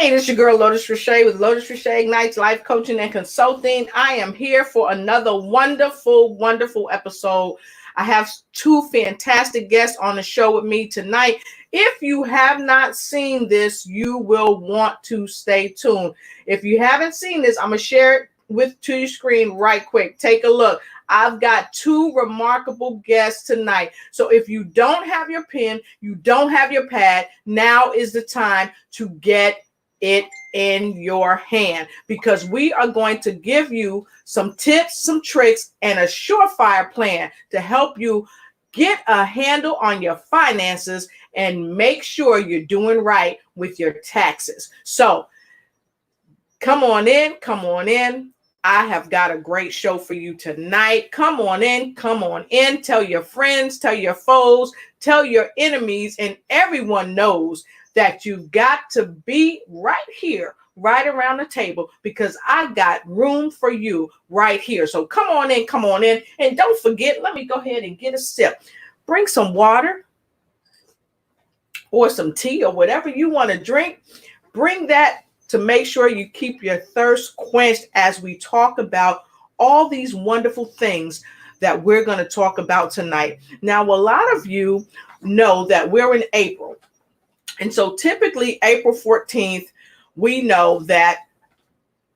Hey, this is your girl Lotus Riche with Lotus Riche Ignites Life Coaching and Consulting. I am here for another wonderful episode. I have two fantastic guests on the show with me tonight. If you have not seen this, you will want to stay tuned. If you haven't seen this, I'm going to share it to your screen right quick. Take a look. I've got two remarkable guests tonight. So if you don't have your pen, you don't have your pad, now is the time to get it in your hand, because we are going to give you some tips, some tricks, and a surefire plan to help you get a handle on your finances and make sure you're doing right with your taxes. So come on in. I have got a great show for you tonight. Come on in. Tell your friends, tell your foes, tell your enemies, and everyone knows that you've got to be right here, right around the table, because I got room for you right here. So come on in. And don't forget, let me go ahead and get a sip. Bring some water or some tea or whatever you want to drink. Bring that to make sure you keep your thirst quenched as we talk about all these wonderful things that we're going to talk about tonight. Now, a lot of you know that we're in April. And so typically April 14th, we know that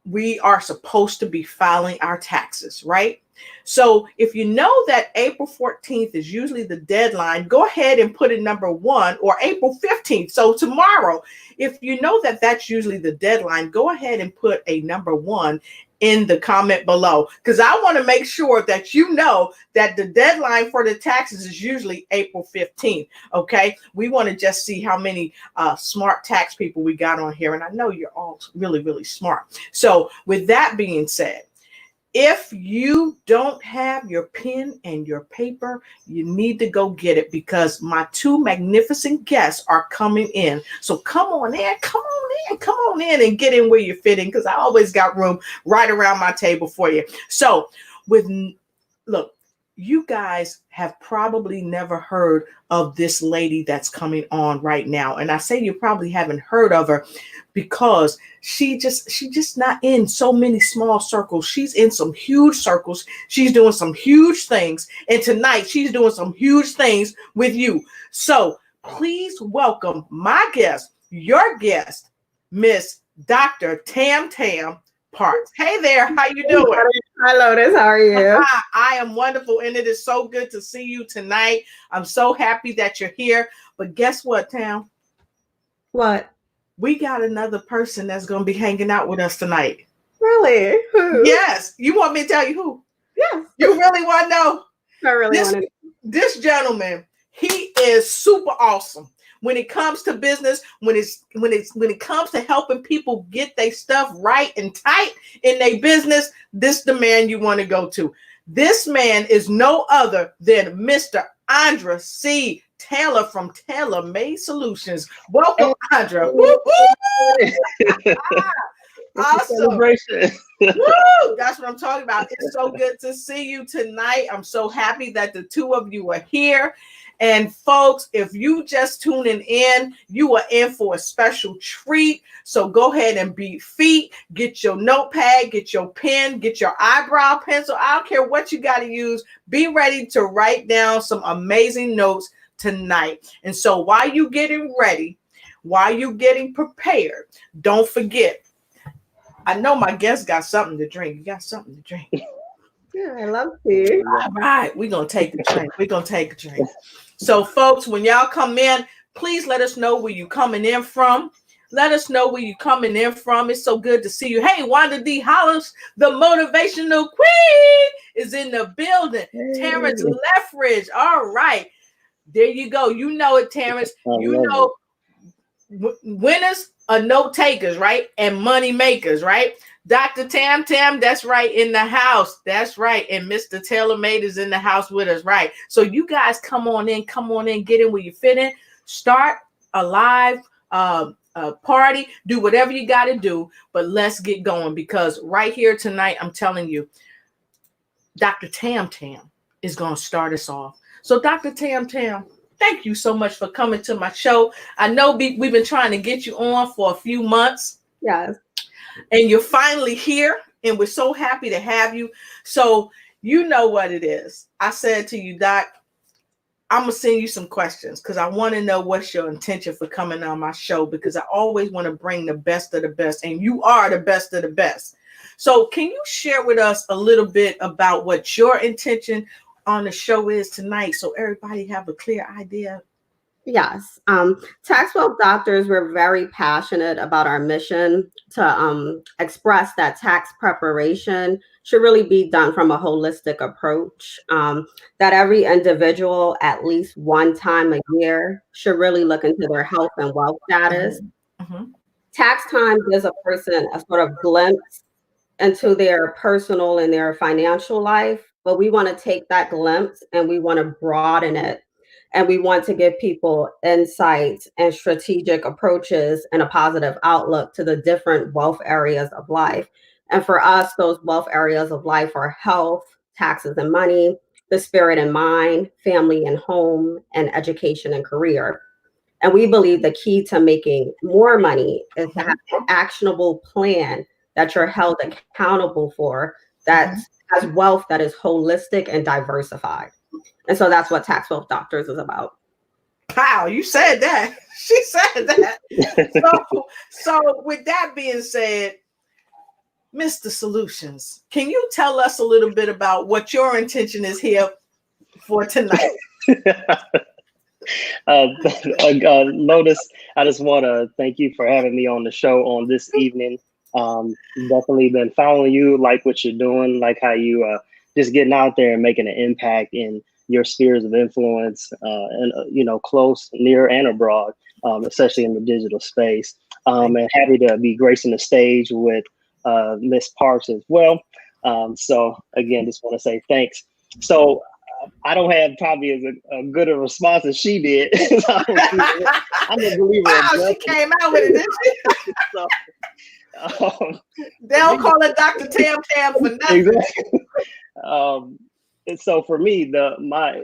we are supposed to be filing our taxes, right? So if you know that April 14th is usually the deadline, go ahead and put it number 1, or April 15th. So tomorrow, if you know that that's usually the deadline, go ahead and put a number 1 in the comment below, because I want to make sure that you know that the deadline for the taxes is usually April 15th. Okay, we want to just see how many smart tax people we got on here, and I know you're all really smart. So with that being said, if you don't have your pen and your paper, you need to go get it, because my two magnificent guests are coming in. So come on in and get in where you're fitting, because I always got room right around my table for you. So look, you guys have probably never heard of this lady that's coming on right now. And I say you probably haven't heard of her because she just not in so many small circles. She's in some huge circles. She's doing some huge things. And tonight she's doing some huge things with you. So please welcome my guest, your guest, Miss Dr. Tam Parks. Hey there, how you doing? Hi Lotus, how are you? I am wonderful, and it is so good to see you tonight. I'm so happy that you're here. But guess what, Tam? What? We got another person that's going to be hanging out with us tonight. Really? Who? Yes. You want me to tell you who? Yes. You really want to know? I really want to. This gentleman, he is super awesome. When it comes to business, when it comes to helping people get their stuff right and tight in their business, this the man you want to go to. This man is no other than Mr. Adra C. Taylor from Taylor Made Solutions. Welcome, Adra. Awesome. Celebration. Woo! That's what I'm talking about. It's so good to see you tonight. I'm so happy that the two of you are here. And folks, if you just tuning in, you are in for a special treat. So go ahead and beat feet, get your notepad, get your pen, get your eyebrow pencil. I don't care what you got to use. Be ready to write down some amazing notes tonight. And so while you getting ready, while you getting prepared, don't forget, I know my guest got something to drink. You got something to drink. Yeah, I love tea. All right, we're going to take a drink. So, folks, when y'all come in, please let us know where you coming in from. Let us know where you coming in from. It's so good to see you. Hey, Wanda D. Hollis, the motivational queen, is in the building. Hey. Terrence Leffridge. All right. There you go. You know it, Terrence. You know winners are note takers, right? And money makers, right? Dr. Tam, that's right, in the house. That's right. And Mr. Taylor Made is in the house with us, right? So you guys come on in, get in where you fit in. Start a live party. Do whatever you got to do, but let's get going, because right here tonight, I'm telling you, Dr. Tam is going to start us off. So Dr. Tam, thank you so much for coming to my show. I know we've been trying to get you on for a few months. Yes. And you're finally here, and we're so happy to have you. So you know what it is. I said to you, Doc, I'm going to send you some questions because I want to know what's your intention for coming on my show, because I always want to bring the best of the best, and you are the best of the best. So can you share with us a little bit about what your intention on the show is tonight, so everybody have a clear idea? Yes. Tax Wealth Doctors, we're very passionate about our mission to express that tax preparation should really be done from a holistic approach. That every individual, at least one time a year, should really look into their health and wealth status. Mm-hmm. Tax time gives a person a sort of glimpse into their personal and their financial life, but we want to take that glimpse and we want to broaden it. And we want to give people insights and strategic approaches and a positive outlook to the different wealth areas of life. And for us, those wealth areas of life are health, taxes and money, the spirit and mind, family and home, and education and career. And we believe the key to making more money is to have an actionable plan that you're held accountable for, that has wealth that is holistic and diversified. And so that's what Tax Wealth Doctors is about. Wow, you said that. She said that. So with that being said, Mr. Solutions, can you tell us a little bit about what your intention is here for tonight? Lotus, I just want to thank you for having me on the show on this evening. Definitely been following you, like what you're doing, like how you just getting out there and making an impact in your spheres of influence, and close, near, and abroad, especially in the digital space. And happy to be gracing the stage with Miss Parks as well. So again, just want to say thanks. So I don't have probably as a good a response as she did. I'm a believer. Wow, she came out with it, didn't she? So, they don't call it Dr. Tam Tam for nothing. Exactly. And so for me, my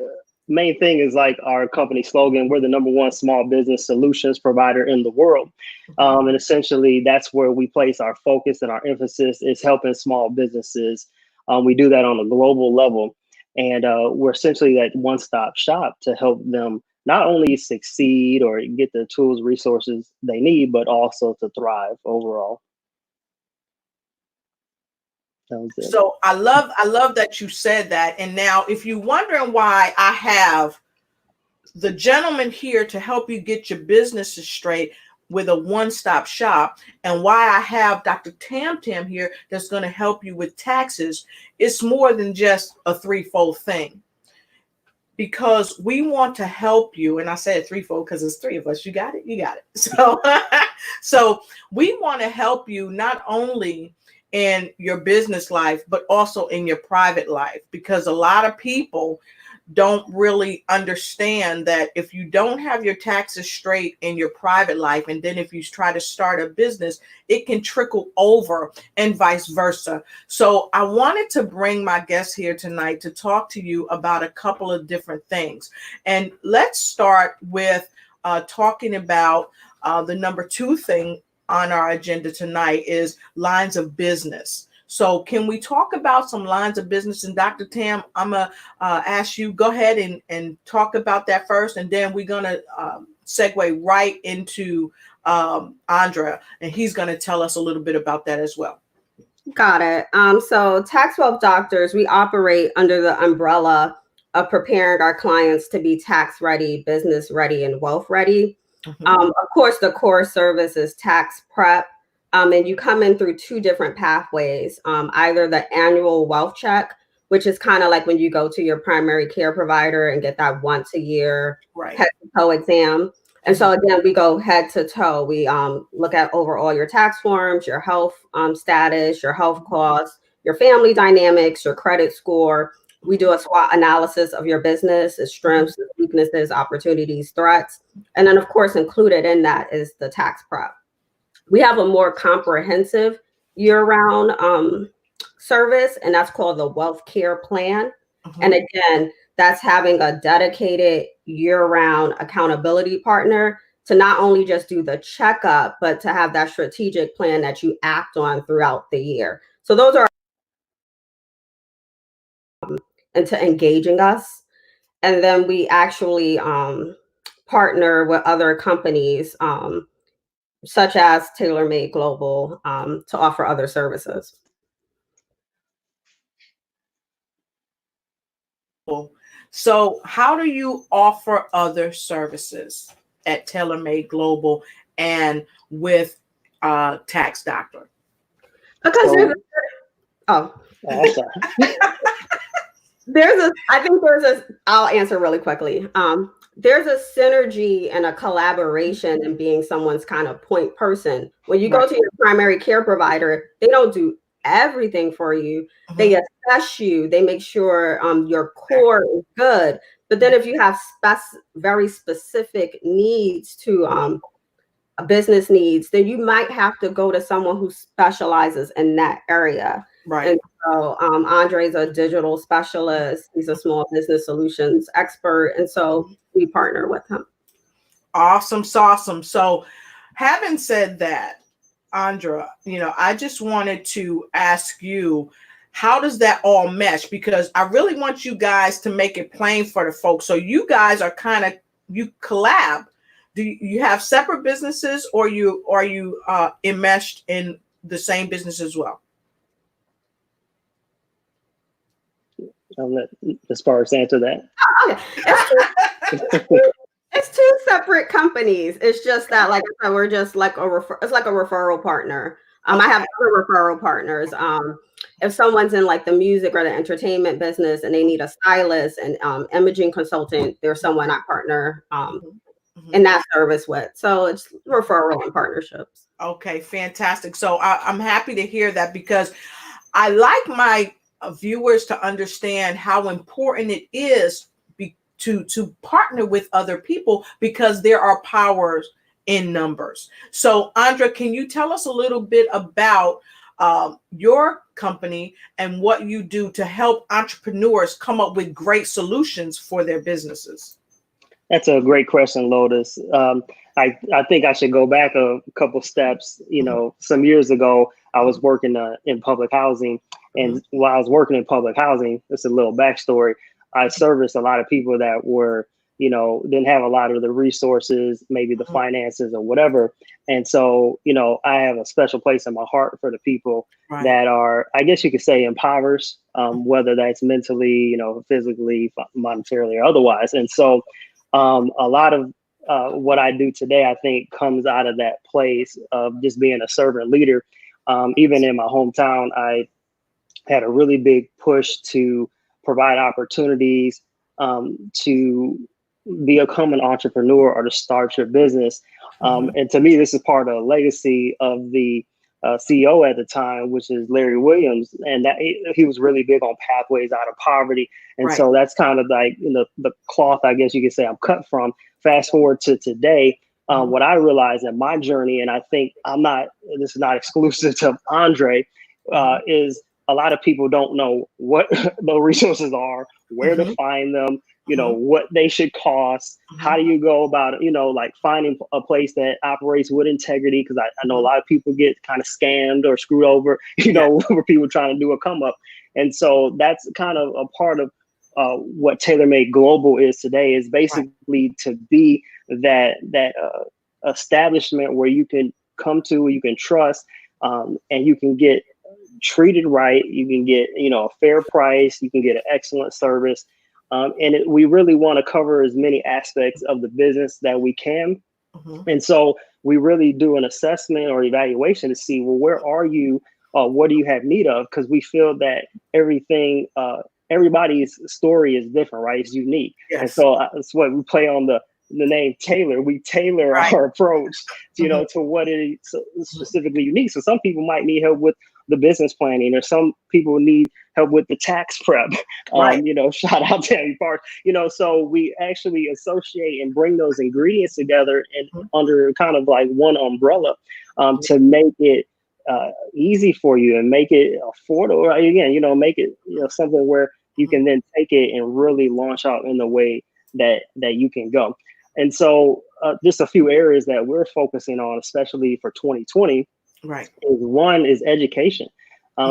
main thing is like our company slogan: we're the #1 small business solutions provider in the world. And essentially, that's where we place our focus and our emphasis is helping small businesses. We do that on a global level. And we're essentially that one-stop shop to help them not only succeed or get the tools, resources they need, but also to thrive overall. So I love that you said that. And now, if you're wondering why I have the gentleman here to help you get your businesses straight with a one-stop shop, and why I have Dr. Tam Tam here that's going to help you with taxes, it's more than just a threefold thing. Because we want to help you, and I said threefold because it's three of us. You got it? You got it. So we want to help you not only in your business life, but also in your private life, because a lot of people don't really understand that if you don't have your taxes straight in your private life, and then if you try to start a business, it can trickle over and vice versa. So I wanted to bring my guest here tonight to talk to you about a couple of different things. And let's start with talking about the #2 thing on our agenda tonight is lines of business. So can we talk about some lines of business? And Dr. Tam, I'm going to ask you, go ahead and talk about that first. And then we're going to segue right into Adra, and he's going to tell us a little bit about that as well. Got it. So Tax Wealth Doctors, we operate under the umbrella of preparing our clients to be tax ready, business ready, and wealth ready. Of course, the core service is tax prep. And you come in through two different pathways, either the annual wealth check, which is kind of like when you go to your primary care provider and get that once a year head to toe exam. And so again, we go head to toe. We look at overall your tax forms, your health status, your health costs, your family dynamics, your credit score. We do a SWOT analysis of your business, its strengths, weaknesses, opportunities, threats. And then of course, included in that is the tax prep. We have a more comprehensive year-round service, and that's called the Wealth Care Plan. And again, that's having a dedicated year-round accountability partner to not only just do the checkup, but to have that strategic plan that you act on throughout the year. So those are into engaging us. And then we actually partner with other companies, such as TaylorMade Global, to offer other services. So how do you offer other services at TaylorMade Global and with Tax Doctor? Because So- I'm sorry. I'll answer really quickly. There's a synergy and a collaboration in being someone's kind of point person. When you go to your primary care provider, they don't do everything for you. They assess you. They make sure your core is good. But then if you have very specific needs to business needs, then you might have to go to someone who specializes in that area. Right. And so Andre's a digital specialist. He's a small business solutions expert. And so we partner with him. Awesome. So having said that, Adra, I just wanted to ask you, how does that all mesh? Because I really want you guys to make it plain for the folks. So you guys are you collab. Do you have separate businesses, or are you enmeshed in the same business as well? I'll let the Sparks answer that. Okay. It's two separate companies. It's just that, like I said, we're just like it's like a referral partner. I have other referral partners. If someone's in like the music or the entertainment business and they need a stylist and imaging consultant, there's someone I partner in that service with. So it's referral and partnerships. Okay, fantastic. So I'm happy to hear that, because I like my viewers to understand how important it is to partner with other people, because there are powers in numbers. So Adra, can you tell us a little bit about your company and what you do to help entrepreneurs come up with great solutions for their businesses? That's a great question, Lotus. I think I should go back a couple steps. Some years ago, I was working in public housing. And while I was working in public housing, it's a little backstory, I serviced a lot of people that were, didn't have a lot of the resources, maybe the finances or whatever. And so, I have a special place in my heart for the people that are, I guess you could say, impoverished, whether that's mentally, physically, monetarily, or otherwise. And so a lot of what I do today, I think, comes out of that place of just being a servant leader. Even in my hometown, I had a really big push to provide opportunities to become an entrepreneur or to start your business. And to me, this is part of the legacy of the CEO at the time, which is Larry Williams. And that he was really big on pathways out of poverty. And so that's kind of like the cloth, I guess you could say, I'm cut from. Fast forward to today, what I realized in my journey, and I think this is not exclusive to Andre, is a lot of people don't know what the resources are, where to find them, what they should cost. How do you go about it? Like finding a place that operates with integrity. Cause I know a lot of people get kind of scammed or screwed over, where people trying to do a come up. And so that's kind of a part of what TaylorMade Global is today, is basically to be that establishment where you can come to, where you can trust, and you can get treated right. You can get, a fair price. You can get an excellent service. We really want to cover as many aspects of the business that we can. And so we really do an assessment or evaluation to see, well, where are you? What do you have need of? Because we feel that everybody's story is different, right? It's unique. Yes. And so that's what we play on the name Taylor. We tailor our approach, to what is specifically unique. So some people might need help with the business planning, or some people need help with the tax prep. Shout out Tammy Park. So we actually associate and bring those ingredients together and under kind of like one umbrella to make it easy for you and make it affordable. Again, make it something where you can then take it and really launch out in the way that you can go. And so just a few areas that we're focusing on, especially for 2020, Right. is one is education.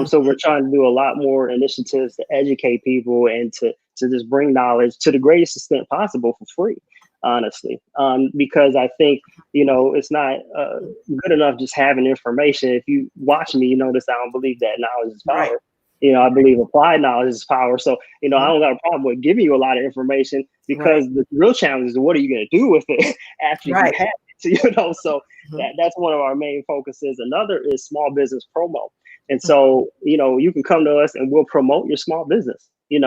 So we're trying to do a lot more initiatives to educate people and to just bring knowledge to the greatest extent possible for free, honestly. Because I think, it's not good enough just having information. If you watch me, you notice I don't believe that knowledge is power. Right. I believe applied knowledge is power. So, I don't got a problem with giving you a lot of information, because the real challenge is, what are you going to do with it after you have it? So that's one of our main focuses. Another is small business promo. And so, you can come to us and we'll promote your small business. We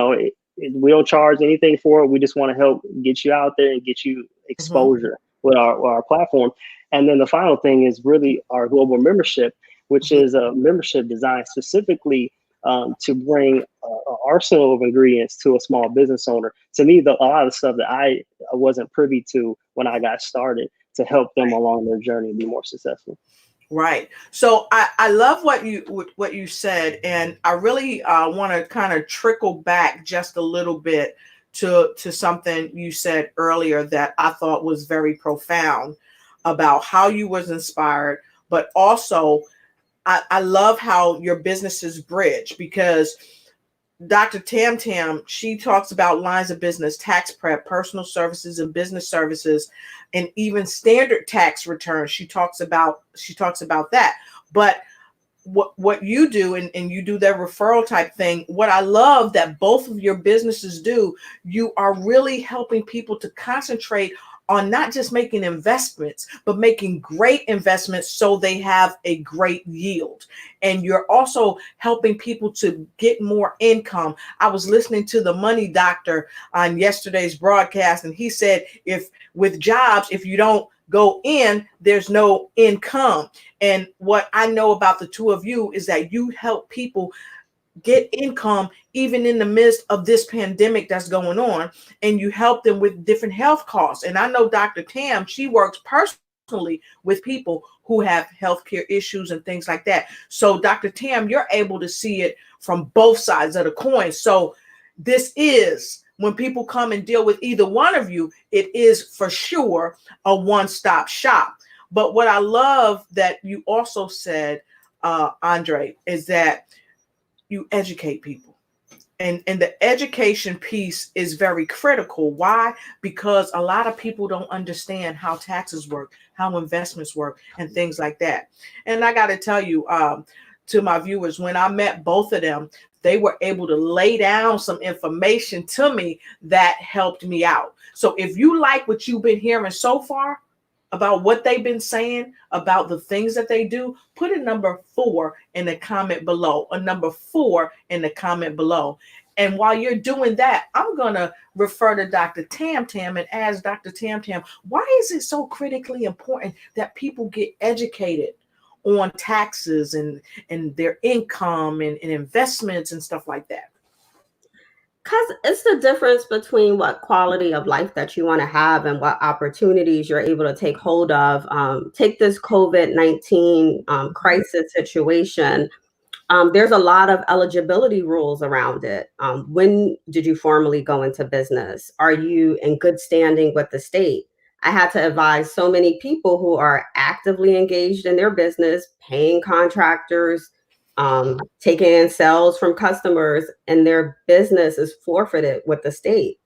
don't charge anything for it. We just want to help get you out there and get you exposure with our platform. And then the final thing is really our global membership, which is a membership designed specifically to bring an arsenal of ingredients to a small business owner. To me, a lot of stuff that I wasn't privy to when I got started, to help them along their journey and be more successful. Right. So I love what you said, and I really want to kind of trickle back just a little bit to something you said earlier that I thought was very profound about how you was inspired, but also I love how your businesses bridge, because Dr. Tam Tam, she talks about lines of business, tax prep, personal services and business services, and even standard tax returns. She talks about that. But what you do, and you do that referral type thing, what I love that both of your businesses do, you are really helping people to concentrate on not just making investments, but making great investments so they have a great yield. And you're also helping people to get more income. I was listening to the Money Doctor on yesterday's broadcast, and he said, if with jobs, if you don't go in, there's no income. And what I know about the two of you is that you help people get income even in the midst of this pandemic that's going on, and you help them with different health costs. And I know Dr. Tam, she works personally with people who have healthcare issues and things like that. So Dr. Tam, you're able to see it from both sides of the coin. So this is, when people come and deal with either one of you, it is for sure a one-stop shop. But what I love that you also said, Andre, is that you educate people. And the education piece is very critical. Why? Because a lot of people don't understand how taxes work, how investments work, and things like that. And I got to tell you, to my viewers, when I met both of them, they were able to lay down some information to me that helped me out. So if you like what you've been hearing so far about what they've been saying about the things that they do, put a number 4 in the comment below, a number 4 in the comment below. And while you're doing that, I'm going to refer to Dr. Tam Tam and ask Dr. Tam Tam, why is it so critically important that people get educated on taxes and their income and investments and stuff like that? Because it's the difference between what quality of life that you want to have and what opportunities you're able to take hold of. Take this COVID-19 crisis situation. There's a lot of eligibility rules around it. When did you formally go into business? Are you in good standing with the state? I had to advise so many people who are actively engaged in their business, paying contractors, taking in sales from customers, and their business is forfeited with the state.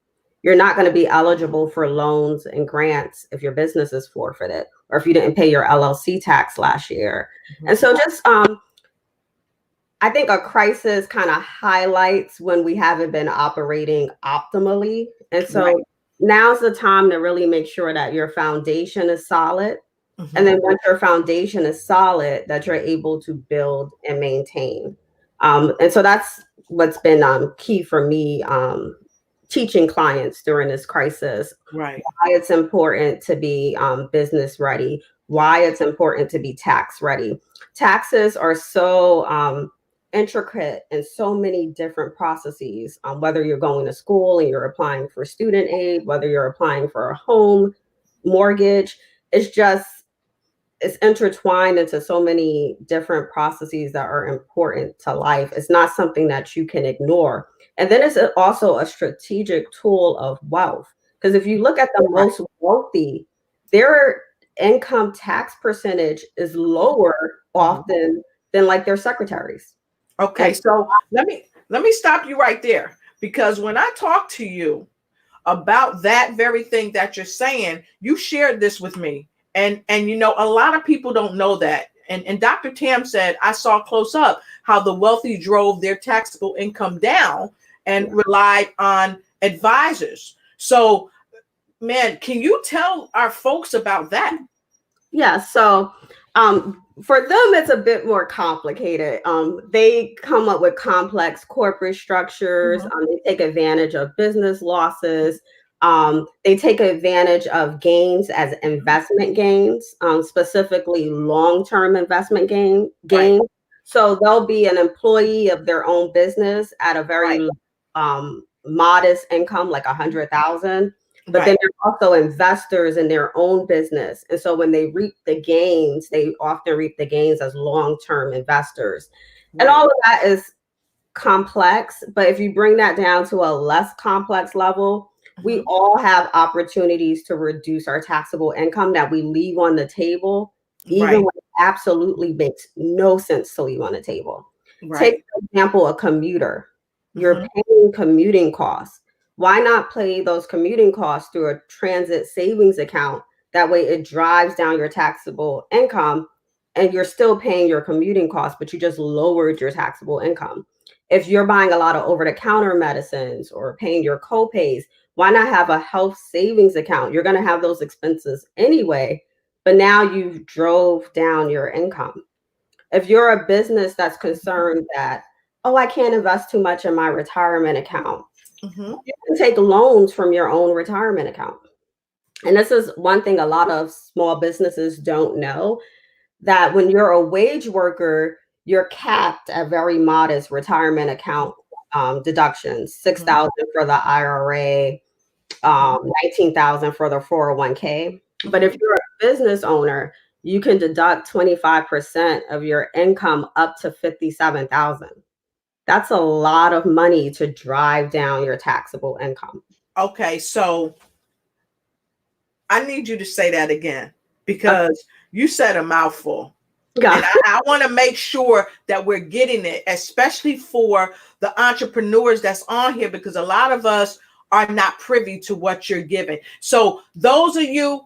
You're not going to be eligible for loans and grants if your business is forfeited, or if you didn't pay your LLC tax last year. And so just, I think a crisis kind of highlights when we haven't been operating optimally. And so now's the time to really make sure that your foundation is solid. And then once your foundation is solid, that you're able to build and maintain. And so that's what's been key for me, teaching clients during this crisis. Right. Why it's important to be business ready, why it's important to be tax ready. Taxes are so intricate and so many different processes, whether you're going to school and you're applying for student aid, whether you're applying for a home mortgage. It's intertwined into so many different processes that are important to life. It's not something that you can ignore. And then it's also a strategic tool of wealth, Because if you look at the most wealthy, their income tax percentage is lower often than like their secretaries. Okay, so let me stop you right there, because when I talk to you about that very thing that you're saying, you shared this with me. And you know, a lot of people don't know that. And Dr. Tam said, I saw close up how the wealthy drove their taxable income down and relied on advisors. So, man, can you tell our folks about that? Yeah, so for them, it's a bit more complicated. They come up with complex corporate structures. They take advantage of business losses. They take advantage of gains as investment gains, specifically long-term investment gains. Right. So they'll be an employee of their own business at a very modest income, like 100,000. But then they're also investors in their own business. And so when they reap the gains, they often reap the gains as long-term investors. And all of that is complex. But if you bring that down to a less complex level, we all have opportunities to reduce our taxable income that we leave on the table, even when it absolutely makes no sense to leave on the table. Take, for example, a commuter. You're paying commuting costs. Why not pay those commuting costs through a transit savings account? That way it drives down your taxable income and you're still paying your commuting costs, but you just lowered your taxable income. If you're buying a lot of over-the-counter medicines or paying your co-pays, why not have a health savings account? You're going to have those expenses anyway, but now you drove down your income. If you're a business that's concerned that, oh, I can't invest too much in my retirement account, you can take loans from your own retirement account. And this is one thing a lot of small businesses don't know, that when you're a wage worker, you're capped at very modest retirement account deductions, 6,000 for the IRA, 19,000 for the 401k. But if you're a business owner, you can deduct 25% of your income up to 57,000. That's a lot of money to drive down your taxable income. Okay, so I need you to say that again, because you said a mouthful. Yeah. And I want to make sure that we're getting it, especially for the entrepreneurs that's on here, because a lot of us are not privy to what you're giving. So those of you,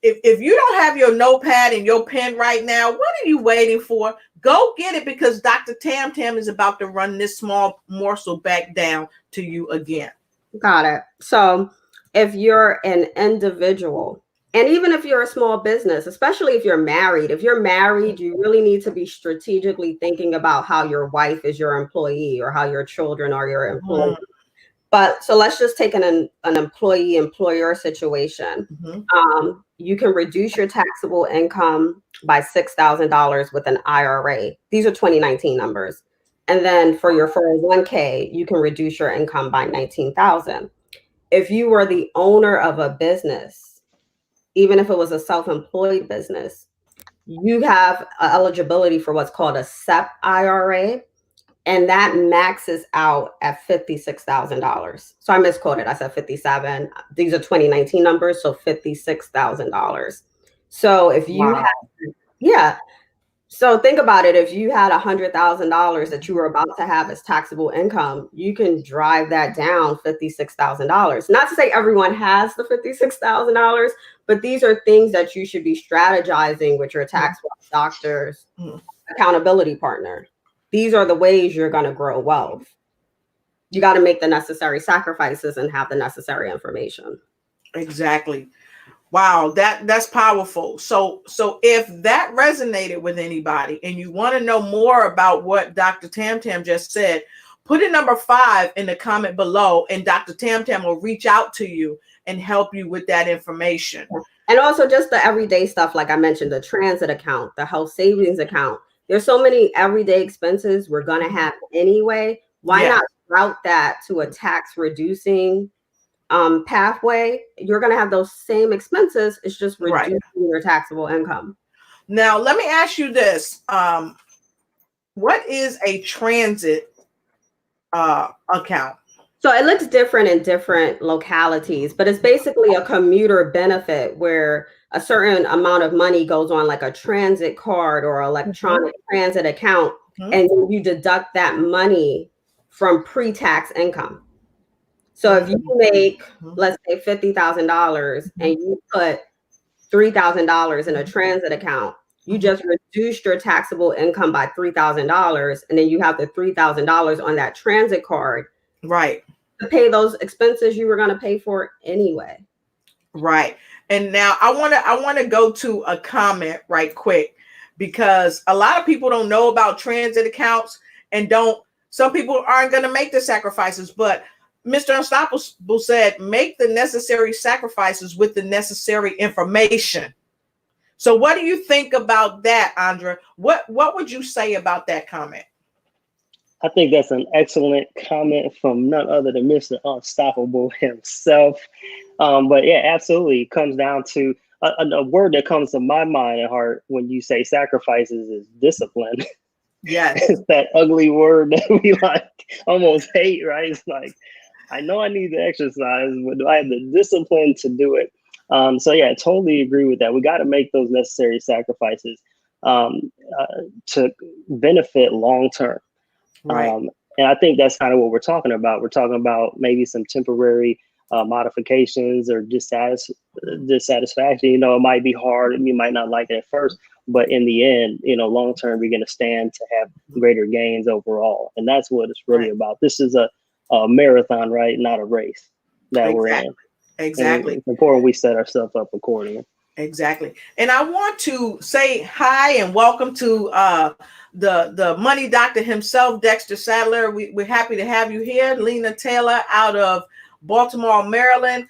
if you don't have your notepad and your pen right now, what are you waiting for? Go get it, because Dr. Tam is about to run this small morsel back down to you again. Got it. So if you're an individual, and even if you're a small business, especially if you're married, you really need to be strategically thinking about how your wife is your employee or how your children are your employee. But so let's just take an employee-employer situation. You can reduce your taxable income by $6,000 with an IRA. These are 2019 numbers. And then for your 401k, you can reduce your income by $19,000. If you were the owner of a business, even if it was a self-employed business, you have eligibility for what's called a SEP IRA. And that maxes out at $56,000. So I misquoted. I said 57. These are 2019 numbers, so $56,000. So if you have, so think about it. If you had $100,000 that you were about to have as taxable income, you can drive that down $56,000. Not to say everyone has the $56,000, but these are things that you should be strategizing with your tax doctor's accountability partner. These are the ways you're going to grow wealth. You got to make the necessary sacrifices and have the necessary information. Exactly. Wow, that's powerful. So if that resonated with anybody and you want to know more about what Dr. Tam just said, put a number 5 in the comment below, and Dr. Tam will reach out to you and help you with that information. And also just the everyday stuff, like I mentioned, the transit account, the health savings account. There's so many everyday expenses we're going to have anyway. Why not route that to a tax reducing pathway? You're going to have those same expenses. It's just reducing your taxable income. Now, let me ask you this. What is a transit account? So it looks different in different localities, but it's basically a commuter benefit where a certain amount of money goes on like a transit card or electronic transit account, and you deduct that money from pre-tax income. So if you make, let's say, $50,000 and you put $3,000 in a transit account, you just reduced your taxable income by $3,000, and then you have the $3,000 on that transit card, right, to pay those expenses you were going to pay for anyway. Right. And now I want to go to a comment right quick, because a lot of people don't know about transit accounts, and some people aren't going to make the sacrifices, but Mr. Unstoppable said, make the necessary sacrifices with the necessary information. So what do you think about that, Adra? What would you say about that comment? I think that's an excellent comment from none other than Mr. Unstoppable himself. But yeah, absolutely. It comes down to a word that comes to my mind and heart when you say sacrifices is discipline. Yes. It's that ugly word that we like almost hate, right? It's like, I know I need to exercise, but do I have the discipline to do it? So yeah, I totally agree with that. We got to make those necessary sacrifices to benefit long term. Right. And I think that's kind of what we're talking about. We're talking about maybe some temporary modifications or dissatisfaction. You know, it might be hard and you might not like it at first, but in the end, you know, long term, you're going to stand to have greater gains overall. And that's what it's really about. This is a marathon, right? Not a race that we're in. Exactly. And it's important we set ourselves up accordingly. Exactly. And I want to say hi and welcome to the money doctor himself, Dexter Sadler. We're happy to have you here. Lena Taylor out of Baltimore, Maryland.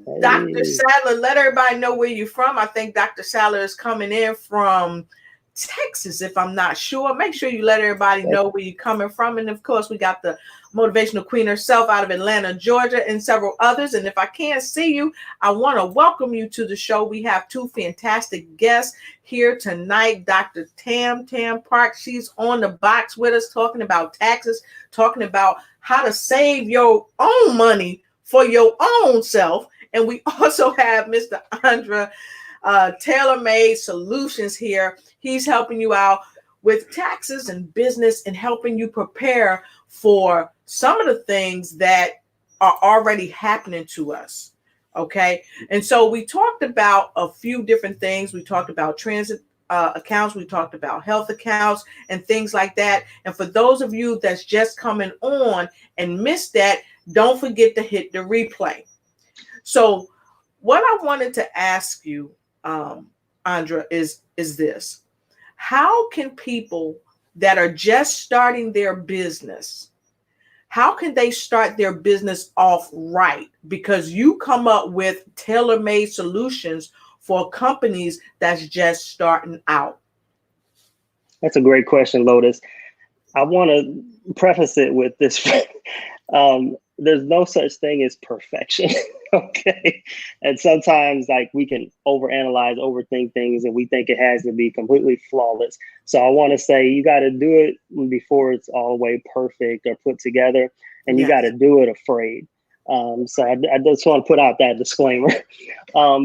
Hey. Dr. Sadler, let everybody know where you're from. I think Dr. Sadler is coming in from Texas, if I'm not sure. Make sure you let everybody know where you're coming from. And of course, we got the motivational queen herself out of Atlanta, Georgia, and several others. And if I can't see you, I want to welcome you to the show. We have two fantastic guests here tonight. Dr. Tam Park, she's on the box with us talking about taxes, talking about how to save your own money for your own self. And we also have Mr. Adra, Tailor-Made Solutions here. He's helping you out with taxes and business and helping you prepare for some of the things that are already happening to us. Okay. And so we talked about a few different things. We talked about transit accounts. We talked about health accounts and things like that. And for those of you that's just coming on and missed that, don't forget to hit the replay. So what I wanted to ask you, Adra, is this. How can people that are just starting their business, how can they start their business off right? Because you come up with tailor-made solutions for companies that's just starting out. That's a great question, Lotus. I want to preface it with this. There's no such thing as perfection. Okay. And sometimes like we can overanalyze, overthink things, and we think it has to be completely flawless. So I want to say you got to do it before it's all the way perfect or put together, and you got to do it afraid. So I just want to put out that disclaimer.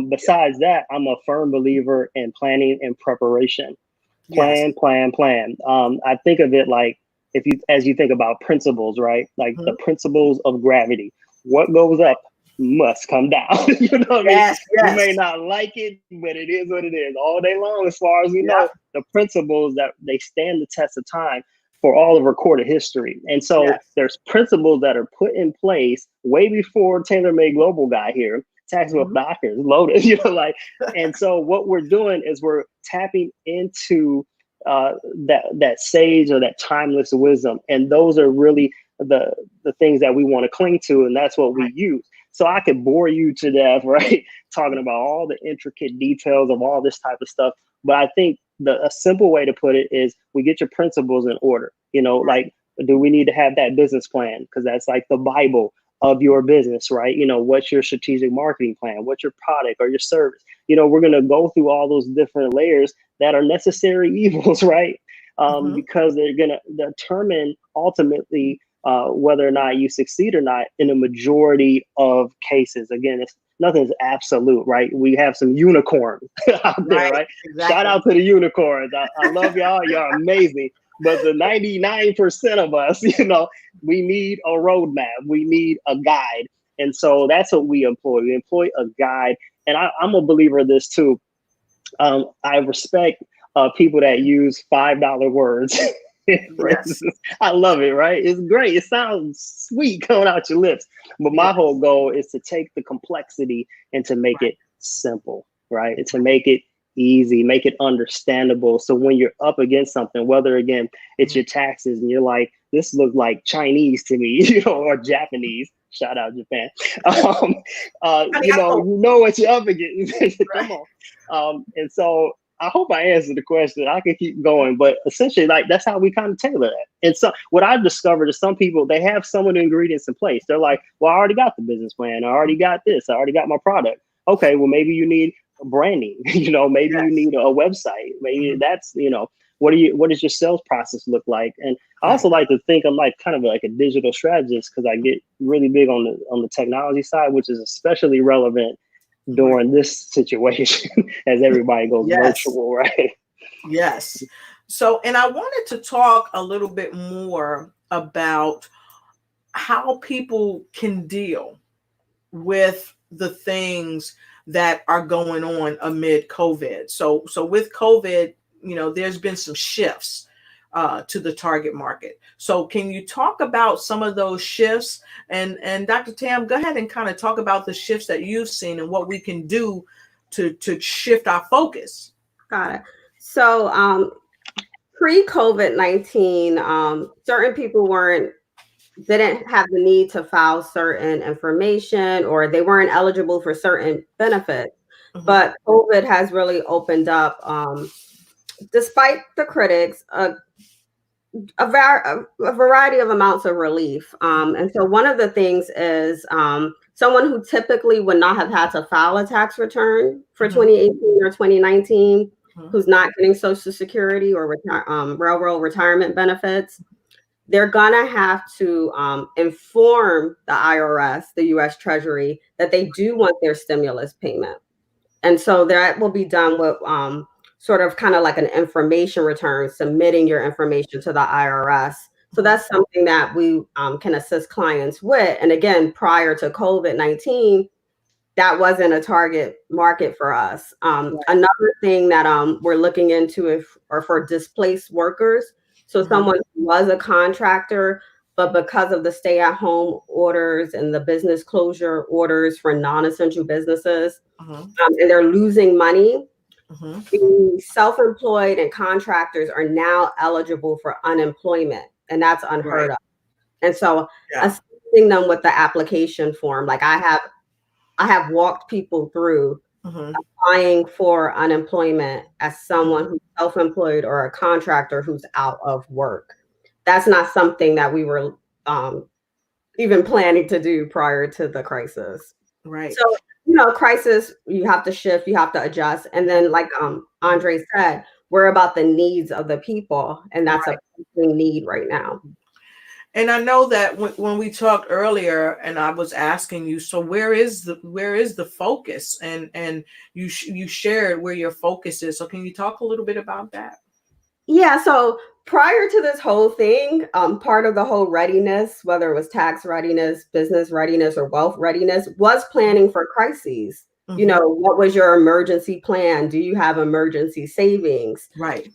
Besides that, I'm a firm believer in planning and preparation. Plan. I think of it like as you think about principles, right? Like the principles of gravity. What goes up must come down. You know what I mean? Yes. You may not like it, but it is what it is all day long. As far as we know, the principles that they stand the test of time for all of recorded history. And so there's principles that are put in place way before Tailor-Made Global got here. Tax Wealth Doctors, Lotus, you know, like, and so what we're doing is we're tapping into that sage or that timeless wisdom, and those are really the things that we want to cling to, and that's what we use. So I could bore you to death, right, talking about all the intricate details of all this type of stuff. But I think a simple way to put it is we get your principles in order. You know, like, do we need to have that business plan? Because that's like the Bible of your business, right? You know, what's your strategic marketing plan? What's your product or your service? You know, we're going to go through all those different layers that are necessary evils, right? Because they're going to determine ultimately whether or not you succeed or not in a majority of cases. Again, nothing's absolute, right? We have some unicorns out there, right? Exactly. Shout out to the unicorns. I love y'all. Y'all amazing. But the 99% of us, we need a roadmap. We need a guide. And so that's what we employ. We employ a guide. And I'm a believer of this too. I respect people that use $5 words. Yes. I love it, right? It's great. It sounds sweet coming out your lips. But my whole goal is to take the complexity and to make it simple, right? And to make it easy, make it understandable. So when you're up against something, whether again, it's your taxes and you're like, this looks like Chinese to me, or Japanese, shout out Japan. You know what you're up against. Come on. And so I hope I answered the question. I can keep going, but essentially, like, that's how we kind of tailor that. And so what I've discovered is some people, they have some of the ingredients in place. They're like, well, I already got the business plan. I already got this. I already got my product. Okay, well, maybe you need branding, maybe you need a website. Maybe that's, what does your sales process look like? And I also like to think I'm like kind of like a digital strategist, because I get really big on the technology side, which is especially relevant during this situation as everybody goes virtual, right? Yes. So, and I wanted to talk a little bit more about how people can deal with the things that are going on amid COVID. So with COVID, there's been some shifts to the target market. So can you talk about some of those shifts? And Dr. Tam, go ahead and kind of talk about the shifts that you've seen and what we can do to shift our focus. Got it. So pre-COVID-19, certain people didn't have the need to file certain information, or they weren't eligible for certain benefits. Mm-hmm. But COVID has really opened up, despite the critics, a variety of amounts of relief. And so one of the things is someone who typically would not have had to file a tax return for 2018 or 2019, who's not getting Social Security or railroad retirement benefits, they're gonna have to inform the IRS, the US Treasury, that they do want their stimulus payment. And so that will be done with sort of kind of like an information return, submitting your information to the IRS. So that's something that we can assist clients with. And again, prior to COVID-19, that wasn't a target market for us. Another thing that we're looking into are for displaced workers. So someone who was a contractor, but because of the stay-at-home orders and the business closure orders for non-essential businesses, and they're losing money, the self-employed and contractors are now eligible for unemployment, and that's unheard of. And so assisting them with the application form, like I have walked people through applying for unemployment as someone who's self-employed or a contractor who's out of work. That's not something that we were even planning to do prior to the crisis. Right. So, crisis, you have to shift, you have to adjust. And then like Andre said, we're about the needs of the people, and that's a pressing need right now. And I know that when we talked earlier, and I was asking you, so where is the focus? And you shared where your focus is. So can you talk a little bit about that? Yeah. So prior to this whole thing, part of the whole readiness, whether it was tax readiness, business readiness, or wealth readiness, was planning for crises. What was your emergency plan? Do you have emergency savings? Right.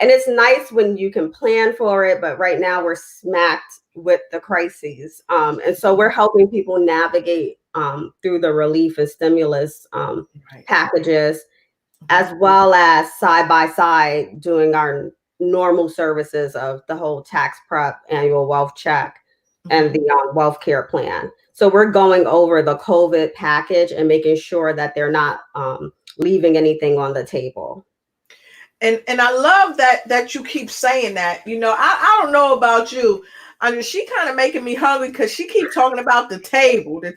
And it's nice when you can plan for it, but right now we're smacked with the crises. And so we're helping people navigate through the relief and stimulus packages, as well as side by side doing our normal services of the whole tax prep, annual wealth check, and the wealth care plan. So we're going over the COVID package and making sure that they're not leaving anything on the table. And I love that you keep saying that. I don't know about you. I mean, she kind of making me hungry because she keeps talking about the table. and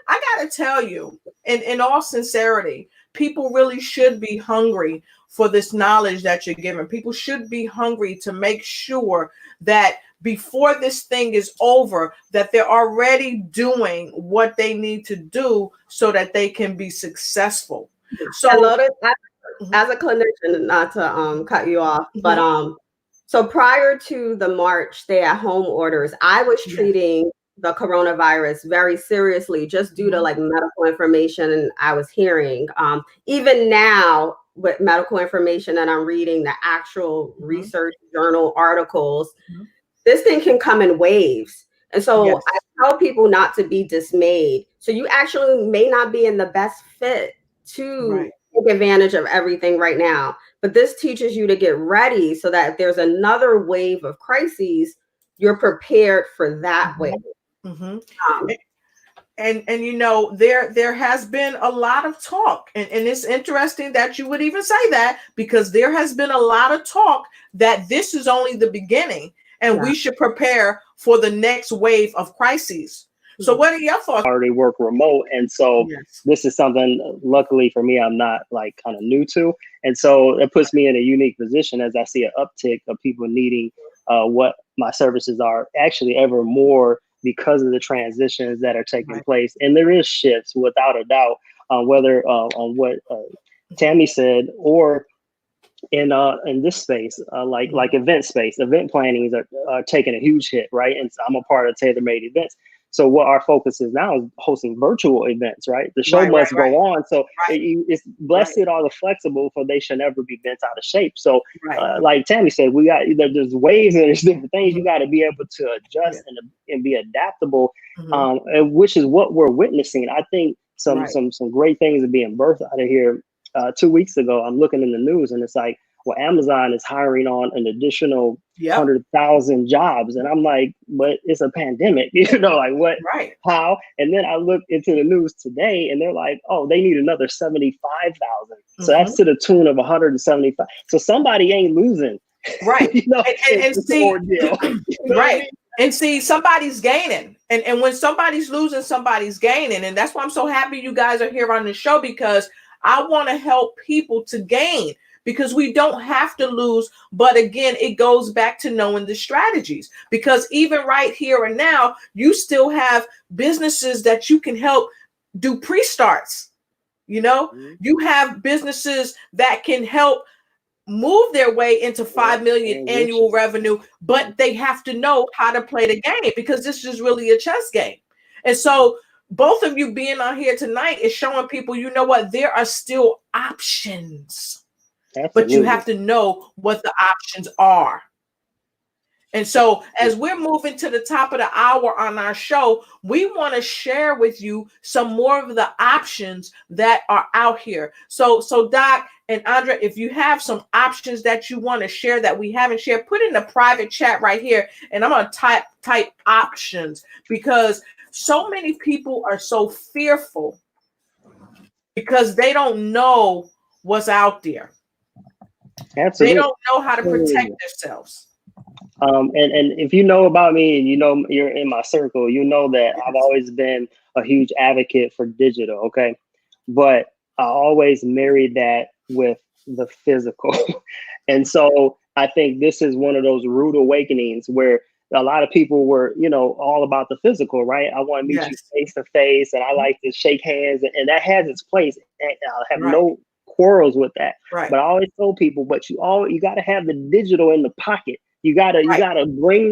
I got to tell you, in all sincerity, people really should be hungry for this knowledge that you're giving. People should be hungry to make sure that before this thing is over, that they're already doing what they need to do so that they can be successful. So, Lotus, as a clinician, not to cut you off, but so prior to the March stay-at-home orders, I was treating the coronavirus very seriously, just due to like medical information I was hearing. Even now, with medical information that I'm reading, the actual research journal articles, this thing can come in waves. And so I tell people not to be dismayed. So you actually may not be in the best fit to take advantage of everything right now. But this teaches you to get ready so that if there's another wave of crises, you're prepared for that wave. And you know, there has been a lot of talk, and it's interesting that you would even say that, because there has been a lot of talk that this is only the beginning, and we should prepare for the next wave of crises. So what are your thoughts? I already work remote, and so this is something, luckily for me, I'm not like kind of new to, and so it puts me in a unique position as I see an uptick of people needing what my services are actually ever more, because of the transitions that are taking place. And there is shifts without a doubt, whether on what Tammy said, or in this space, like event space. Event plannings are taking a huge hit, right? And so I'm a part of tailor-made events. So what our focus is now is hosting virtual events, right? The show must go on. So it's blessed are the flexible, for they should never be bent out of shape. So like Tammy said, we got, there's ways and there's different things. You got to be able to adjust and be adaptable, and which is what we're witnessing. I think some great things are being birthed out of here. 2 weeks ago, I'm looking in the news and it's like, well, Amazon is hiring on an additional 100,000 jobs. And I'm like, but it's a pandemic, you know, like what, how? And then I look into the news today and they're like, oh, they need another 75,000. So that's to the tune of 175. So somebody ain't losing. You know, and see, right. And see, somebody's gaining. And when somebody's losing, somebody's gaining. And that's why I'm so happy you guys are here on the show, because I want to help people to gain, because we don't have to lose. But again, it goes back to knowing the strategies, because even right here and now, you still have businesses that you can help do pre-starts. You know, you have businesses that can help move their way into 5 million annual revenue, but they have to know how to play the game, because this is really a chess game. And so both of you being on here tonight is showing people, you know what, there are still options. But you have to know what the options are. And so as we're moving to the top of the hour on our show, we want to share with you some more of the options that are out here. So Doc and Adra, if you have some options that you want to share that we haven't shared, put in the private chat right here. And I'm going to type options, because so many people are so fearful because they don't know what's out there. Absolutely. They don't know how to protect themselves. And if you know about me and you know you're in my circle, you know that I've always been a huge advocate for digital, okay? But I always married that with the physical. And so I think this is one of those rude awakenings where a lot of people were, you know, all about the physical, right? I want to meet you face to face, and I like to shake hands, and that has its place. And I have no quarrels with that. But I always told people, but you got to have the digital in the pocket. You gotta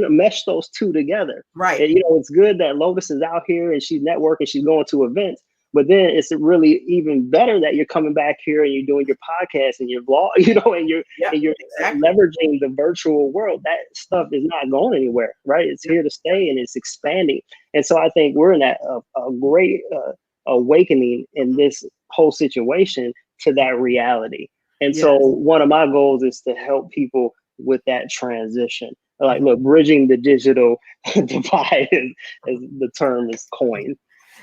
mesh those two together. And, you know, it's good that Lotus is out here and she's networking, she's going to events, but then it's really even better that you're coming back here and you're doing your podcast and your vlog, you know, and you're leveraging the virtual world. That stuff is not going anywhere, right? It's here to stay and it's expanding. And so I think we're in that a great awakening in this whole situation to that reality. And so one of my goals is to help people with that transition. Like, look, bridging the digital divide as the term is coined.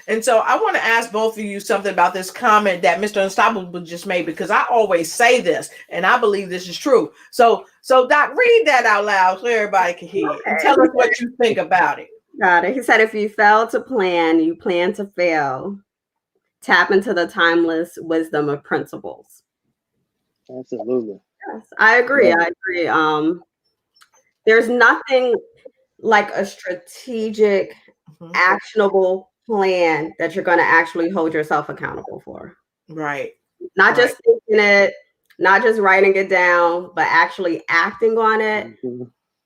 And so I want to ask both of you something about this comment that Mr. Unstoppable just made, because I always say this and I believe this is true. So Doc, read that out loud so everybody can hear it and tell us what you think about it. Got it. He said, if you fail to plan, you plan to fail. Tap into the timeless wisdom of principles. Absolutely. Yes, I agree. I agree. There's nothing like a strategic, actionable plan that you're going to actually hold yourself accountable for. Right. Not just thinking it, not just writing it down, but actually acting on it.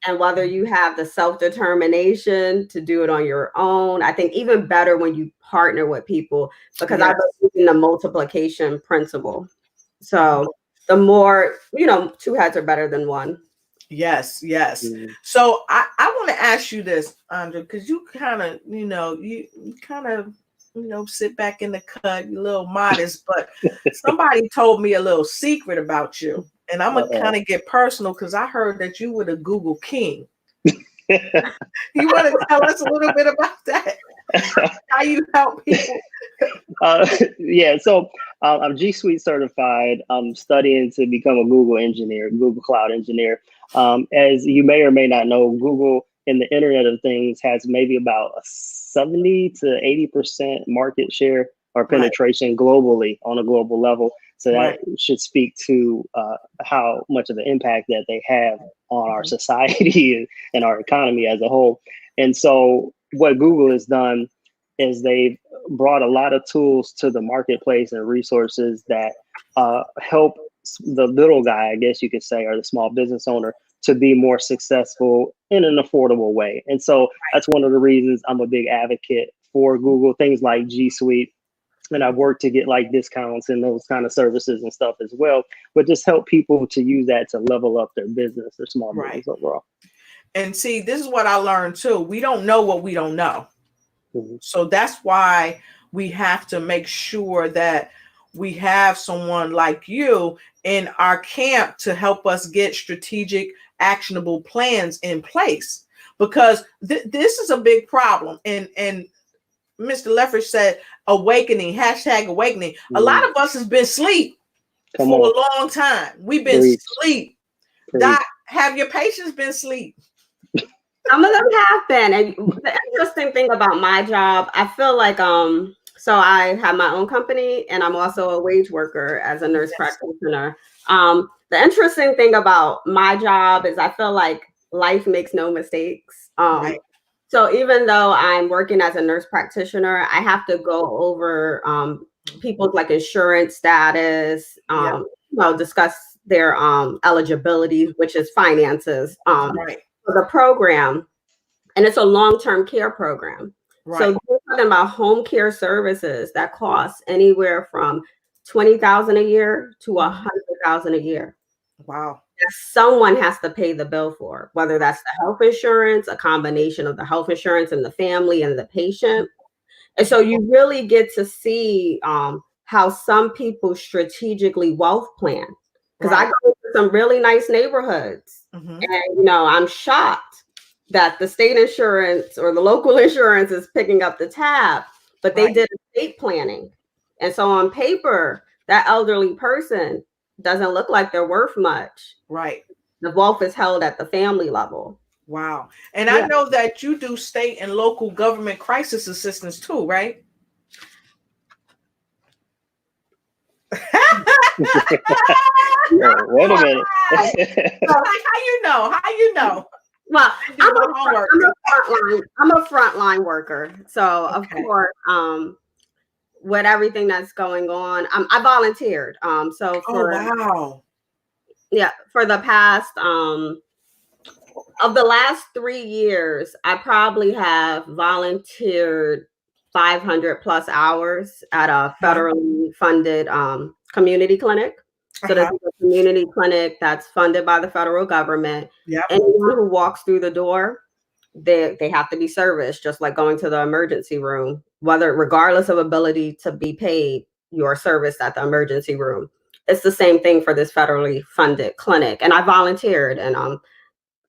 And whether you have the self-determination to do it on your own, I think even better when you partner with people, because I believe in the multiplication principle. So the more, two heads are better than one. Yes, yes. So I want to ask you this, Andra, because you kind of, you kind of, sit back in the cut, you're a little modest, but somebody told me a little secret about you. And I'm going to kind of get personal because I heard that you were the Google king. You want to tell us a little bit about that? How you help people? So I'm G Suite certified. I'm studying to become a Google engineer, Google Cloud engineer. As you may or may not know, Google in the Internet of Things has maybe about a 70 to 80% market share or penetration globally on a global level. So that should speak to how much of an impact that they have on our society and our economy as a whole. And so what Google has done is they've brought a lot of tools to the marketplace and resources that help the little guy, I guess you could say, or the small business owner to be more successful in an affordable way. And so that's one of the reasons I'm a big advocate for Google, things like G Suite. And I've worked to get like discounts and those kind of services and stuff as well, but just help people to use that to level up their business, their small business overall. And see, this is what I learned too. We don't know what we don't know. So that's why we have to make sure that we have someone like you in our camp to help us get strategic, actionable plans in place, because this is a big problem. And Mr. Leffridge said, awakening, #awakening. A lot of us has been asleep for a long time. We've been asleep. Doc, have your patients been asleep? Some of them have been. And the interesting thing about my job, I feel like, so I have my own company and I'm also a wage worker as a nurse practitioner. The interesting thing about my job is I feel like life makes no mistakes. So even though I'm working as a nurse practitioner, I have to go over people's like insurance status, discuss their eligibility, which is finances. For the program, and it's a long-term care program. So we're talking about home care services that cost anywhere from $20,000 a year to $100,000 a year. Wow. That someone has to pay the bill for, whether that's the health insurance, a combination of the health insurance and the family and the patient. And so you really get to see how some people strategically wealth plan. Because I go to some really nice neighborhoods and, I'm shocked that the state insurance or the local insurance is picking up the tab, but they did estate planning. And so on paper, that elderly person doesn't look like they're worth much. The wealth is held at the family level. Wow. And I know that you do state and local government crisis assistance too, right? Wait a minute. So, how you know? Well, I'm a frontline worker. So of course, with everything that's going on, I volunteered. So for for the past of the last 3 years, I probably have volunteered 500 plus hours at a federally funded community clinic. So this is a community clinic that's funded by the federal government. Anyone who walks through the door, they have to be serviced, just like going to the emergency room, regardless of ability to be paid, you're serviced at the emergency room. It's the same thing for this federally funded clinic. And I volunteered and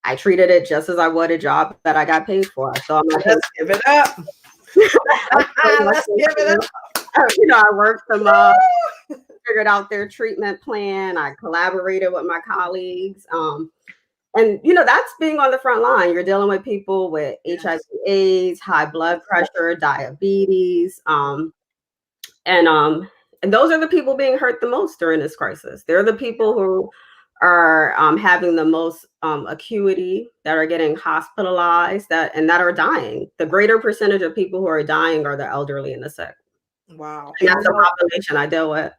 I treated it just as I would a job that I got paid for. So I'm like, let's give it up. Let's give it up. I worked them up, figured out their treatment plan. I collaborated with my colleagues. And, that's being on the front line. You're dealing with people with HIV, AIDS, high blood pressure, diabetes. And those are the people being hurt the most during this crisis. They're the people who are having the most acuity, that are getting hospitalized, that are dying. The greater percentage of people who are dying are the elderly and the sick. Wow. And that's the population I deal with.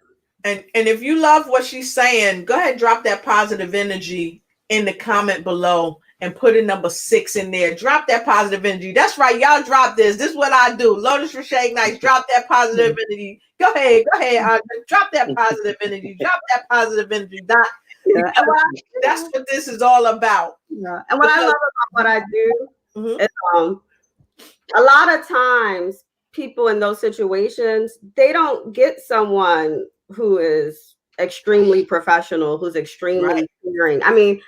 And if you love what she's saying, go ahead and drop that positive energy in the comment below and put a number 6 in there. Drop that positive energy. That's right. Y'all drop this. This is what I do. Lotus Riche Nights. Drop that positive energy. Go ahead. Drop that positive energy. Drop that positive energy. Yeah. That's what this is all about. Yeah. And what I love about what I do is a lot of times people in those situations, they don't get someone who is extremely professional, who's extremely caring. I mean,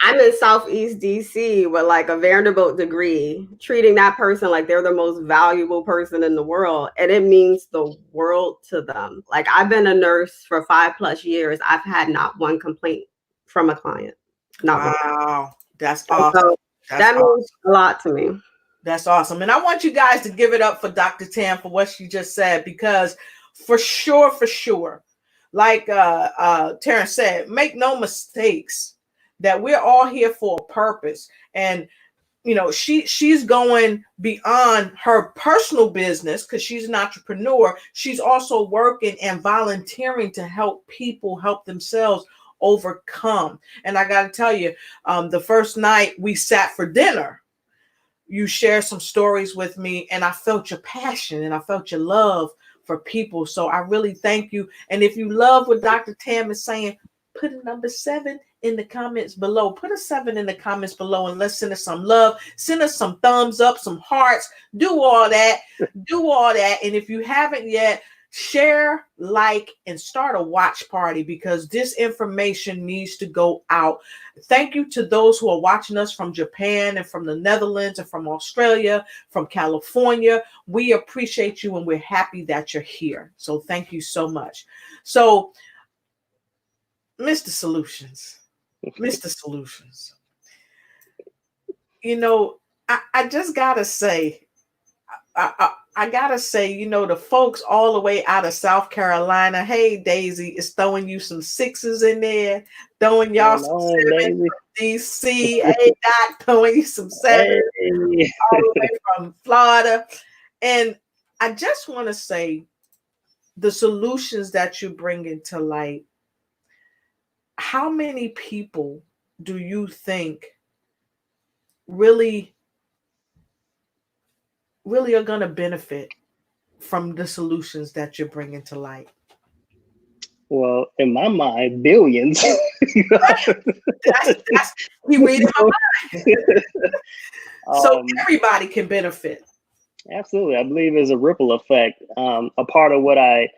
I'm in Southeast DC with like a Vanderbilt degree, treating that person like they're the most valuable person in the world. And it means the world to them. Like, I've been a nurse for 5+ years. I've had not one complaint from a client. Wow. That's awesome. So that means a lot to me. That's awesome. And I want you guys to give it up for Dr. Tam for what she just said, because for sure, like Terrence said, make no mistakes that we're all here for a purpose. And you know, she's going beyond her personal business because she's an entrepreneur. She's also working and volunteering to help people help themselves overcome. And I got to tell you, the first night we sat for dinner, you shared some stories with me, and I felt your passion and I felt your love for people. So I really thank you. And if you love what Dr. Tam is saying, put a number 7 in the comments below. Put a 7 in the comments below, and let's send us some love. Send us some thumbs up, some hearts. Do all that. And if you haven't yet, share, like, and start a watch party, because this information needs to go out. Thank you to those who are watching us from Japan and from the Netherlands and from Australia, from California. We appreciate you, and we're happy that you're here. So thank you so much. So, Mr. Solutions, you know, I just gotta say, I gotta say, you know, the folks all the way out of South Carolina, hey, Daisy is throwing you some 6s in there, throwing y'all some 7s from DC, hey, Doc, throwing you some 7s all the way from Florida. And I just want to say, the solutions that you bring into light, how many people do you think really are going to benefit from the solutions that you're bringing to light? Well, in my mind, billions. that's you read in my mind. So everybody can benefit. Absolutely. I believe there's a ripple effect. A part of what I'm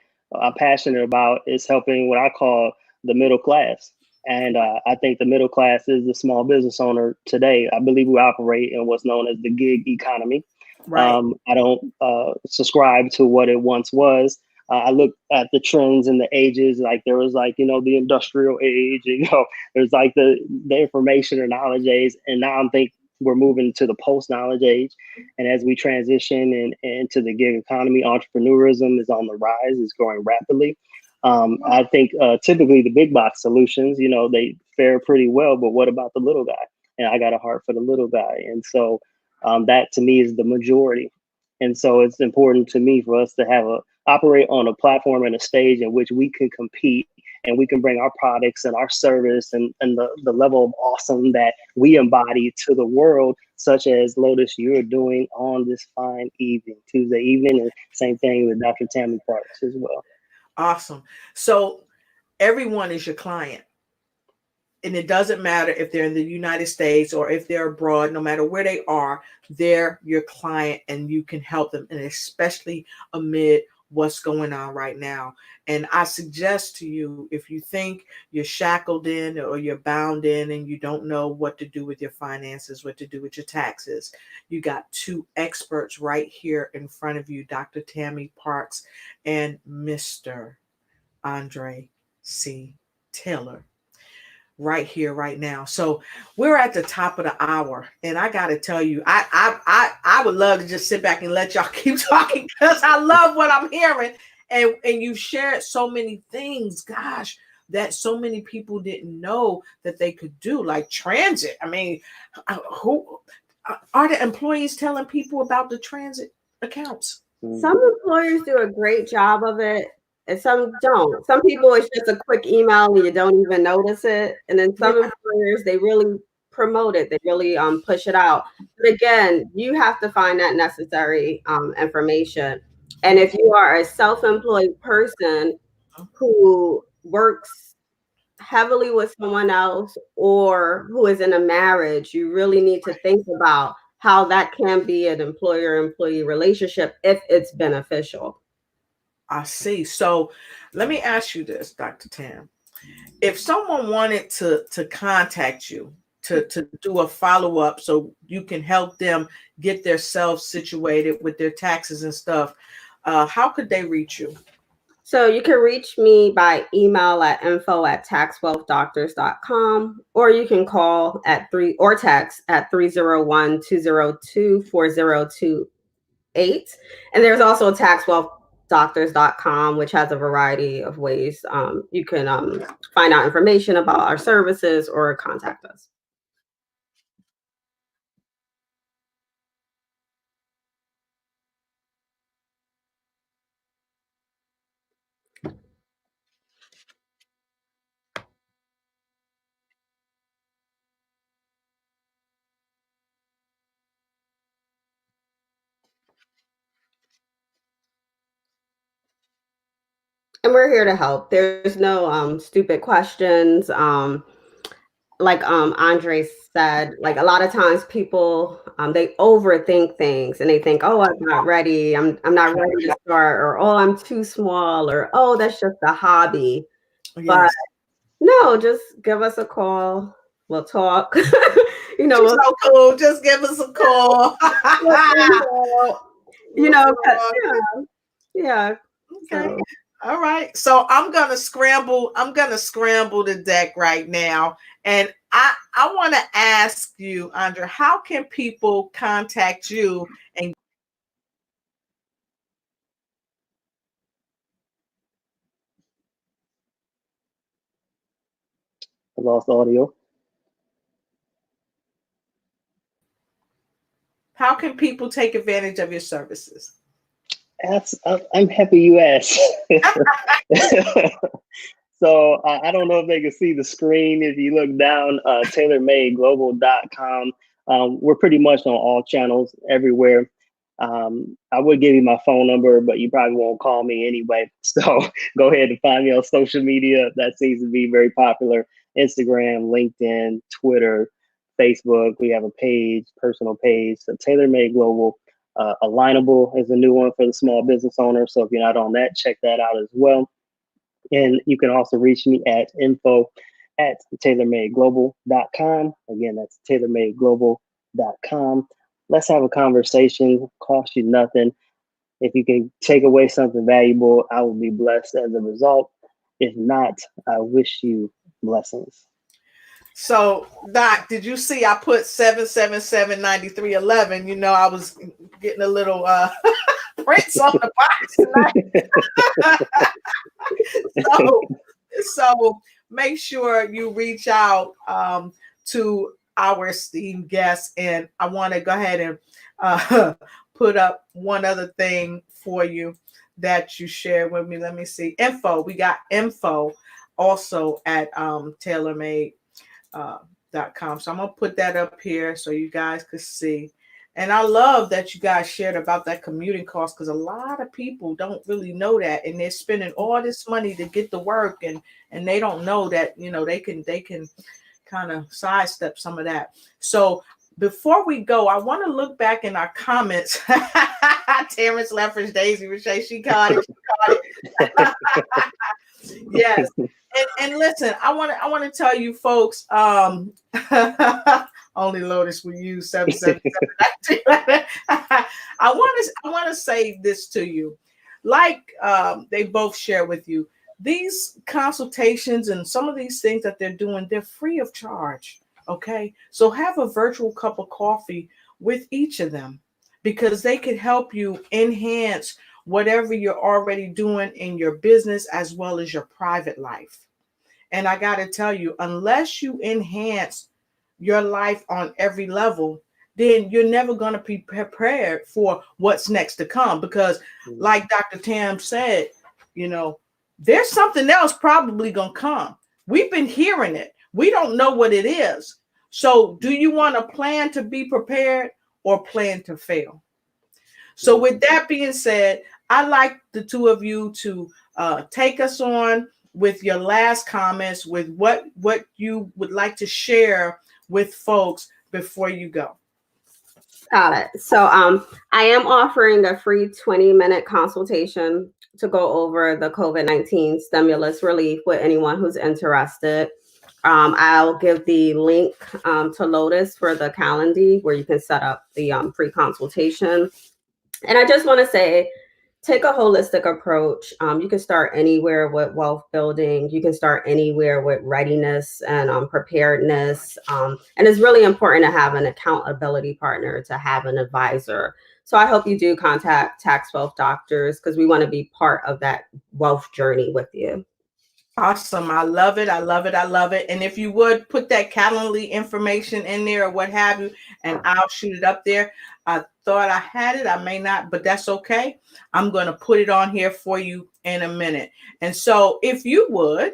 passionate about is helping what I call the middle class. And I think the middle class is the small business owner today. I believe we operate in what's known as the gig economy. Right. I don't subscribe to what it once was. I look at the trends and the ages, like there was like, you know, the industrial age, you know, there's like the information or knowledge age. And now I think we're moving to the post-knowledge age. And as we transition into the gig economy, entrepreneurism is on the rise, it's growing rapidly. I think typically the big box solutions, you know, they fare pretty well, but what about the little guy? And I got a heart for the little guy. And so that to me is the majority. And so it's important to me for us to operate on a platform and a stage in which we can compete and we can bring our products and our service and the level of awesome that we embody to the world, such as Lotus, you're doing on this fine evening, Tuesday evening, and same thing with Dr. Tammy Parks as well. Awesome. So everyone is your client. And it doesn't matter if they're in the United States or if they're abroad, no matter where they are, they're your client and you can help them. And especially amid what's going on right now. And I suggest to you, if you think you're shackled in or you're bound in and you don't know what to do with your finances, what to do with your taxes, you got 2 experts right here in front of you, Dr. Tammy Parks and Mr. Andre C. Taylor. Right here, right now. So we're at the top of the hour, and I got to tell you, I would love to just sit back and let y'all keep talking because I love what I'm hearing, and you've shared so many things. Gosh, that so many people didn't know that they could do, like transit. I mean, who are the employees telling people about the transit accounts? Some employers do a great job of it, and some don't. Some people, it's just a quick email and you don't even notice it. And then some employers, they really promote it. They really push it out. But again, you have to find that necessary information. And if you are a self-employed person who works heavily with someone else or who is in a marriage, you really need to think about how that can be an employer-employee relationship if it's beneficial. I see. So let me ask you this, Dr. Tam. If someone wanted to contact you to do a follow-up so you can help them get themselves situated with their taxes and stuff, how could they reach you? So you can reach me by email at info@taxwealthdoctors.com, or you can call at text at 301-202-4028. And there's also taxwealthdoctors.com, which has a variety of ways you can find out information about our services or contact us. And we're here to help. There's no stupid questions. Like Andre said, like a lot of times people they overthink things and they think, oh, I'm not ready. I'm not ready to start, or oh, I'm too small, or oh, that's just a hobby. Yes. But no, just give us a call. We'll talk. You know, so cool. Just give us a call. You know, yeah. Okay. So. All right. So I'm gonna scramble the deck right now. And I want to ask you, Adra, how can people contact you? And I lost audio. how can people take advantage of your services? I'm happy you asked. So I don't know if they can see the screen. If you look down, tailormadeglobal.com. We're pretty much on all channels everywhere. I would give you my phone number, but you probably won't call me anyway. So go ahead and find me on social media. That seems to be very popular. Instagram, LinkedIn, Twitter, Facebook. We have a page, personal page. So Tailor Made Global. Alignable is a new one for the small business owner. So if you're not on that, check that out as well. And you can also reach me at info@tailormadeglobal.com. Again, that's tailormadeglobal.com. Let's have a conversation. Cost you nothing. If you can take away something valuable, I will be blessed as a result. If not, I wish you blessings. So, Doc, did you see I put 777-9311? You know, I was getting a little prints on the box tonight. So make sure you reach out to our esteemed guests. And I want to go ahead and put up one other thing for you that you shared with me. Let me see. Info. We got info also at tailormade.com. So I'm gonna put that up here so you guys could see. And I love that you guys shared about that commuting cost, because a lot of people don't really know that, and they're spending all this money to get the work, and they don't know that, you know, they can kind of sidestep some of that. So before we go, I want to look back in our comments. Terrence Leffridge, Daisy Riché, she caught it. Yes. And listen, I want to tell you folks, only Lotus will use 777. I want to say this to you, like they both share with you. These consultations and some of these things that they're doing, they're free of charge. Okay, so have a virtual cup of coffee with each of them, because they can help you enhance whatever you're already doing in your business as well as your private life. And I got to tell you, unless you enhance your life on every level, then you're never going to be prepared for what's next to come. Because, like Dr. Tam said, you know, there's something else probably going to come. We've been hearing it. We don't know what it is. So, do you want to plan to be prepared or plan to fail? So, with that being said, I'd like the two of you to take us on with your last comments, with what you would like to share with folks before you go. Got it. So I am offering a free 20-minute consultation to go over the COVID-19 stimulus relief with anyone who's interested. I'll give the link to Lotus for the calendar where you can set up the free consultation. And I just want to say, take a holistic approach. You can start anywhere with wealth building. You can start anywhere with readiness and preparedness. And it's really important to have an accountability partner, to have an advisor. So I hope you do contact Tax Wealth Doctors, because we want to be part of that wealth journey with you. Awesome. I love it. I love it. I love it. And if you would put that Calendly information in there or what have you, and I'll shoot it up there. I thought I had it. I may not, but that's okay. I'm going to put it on here for you in a minute. And so if you would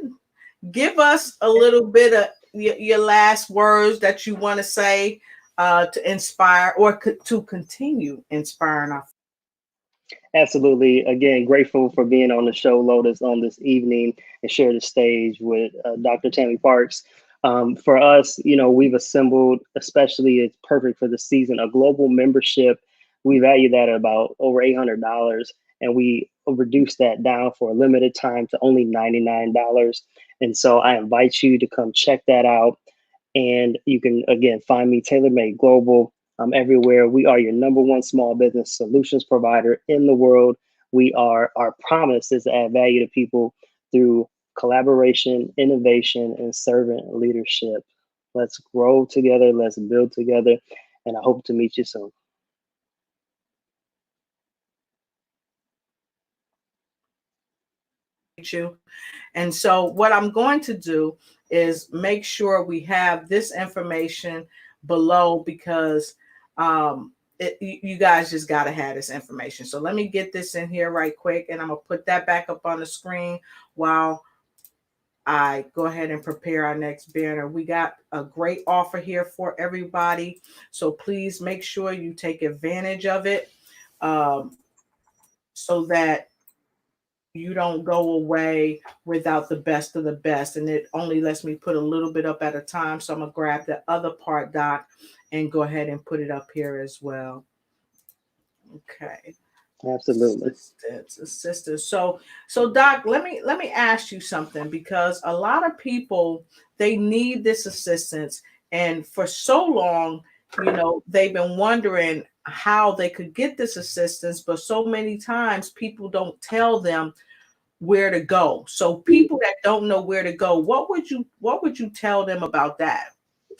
give us a little bit of your last words that you want to say to inspire or to continue inspiring our. Absolutely. Again, grateful for being on the show, Lotus, on this evening and share the stage with Dr. Tammy Parks. For us, you know, we've assembled, especially it's perfect for the season, a global membership. We value that at about over $800, and we reduced that down for a limited time to only $99. And so I invite you to come check that out. And you can, again, find me, Tailor Made Global, everywhere. We are your #1 small business solutions provider in the world. Our promise is to add value to people through collaboration, innovation, and servant leadership. Let's grow together. Let's build together. And I hope to meet you soon. And so what I'm going to do is make sure we have this information below, because you guys just got to have this information. So let me get this in here right quick, and I'm going to put that back up on the screen while I go ahead and prepare our next banner. We got a great offer here for everybody. So please make sure you take advantage of it so that you don't go away without the best of the best. And it only lets me put a little bit up at a time. So I'm going to grab the other part, Doc, and go ahead and put it up here as well. Okay. Absolutely. Assistance. So Doc, let me ask you something, because a lot of people, they need this assistance. And for so long, you know, they've been wondering how they could get this assistance, but so many times people don't tell them where to go. So people that don't know where to go, what would you tell them about that?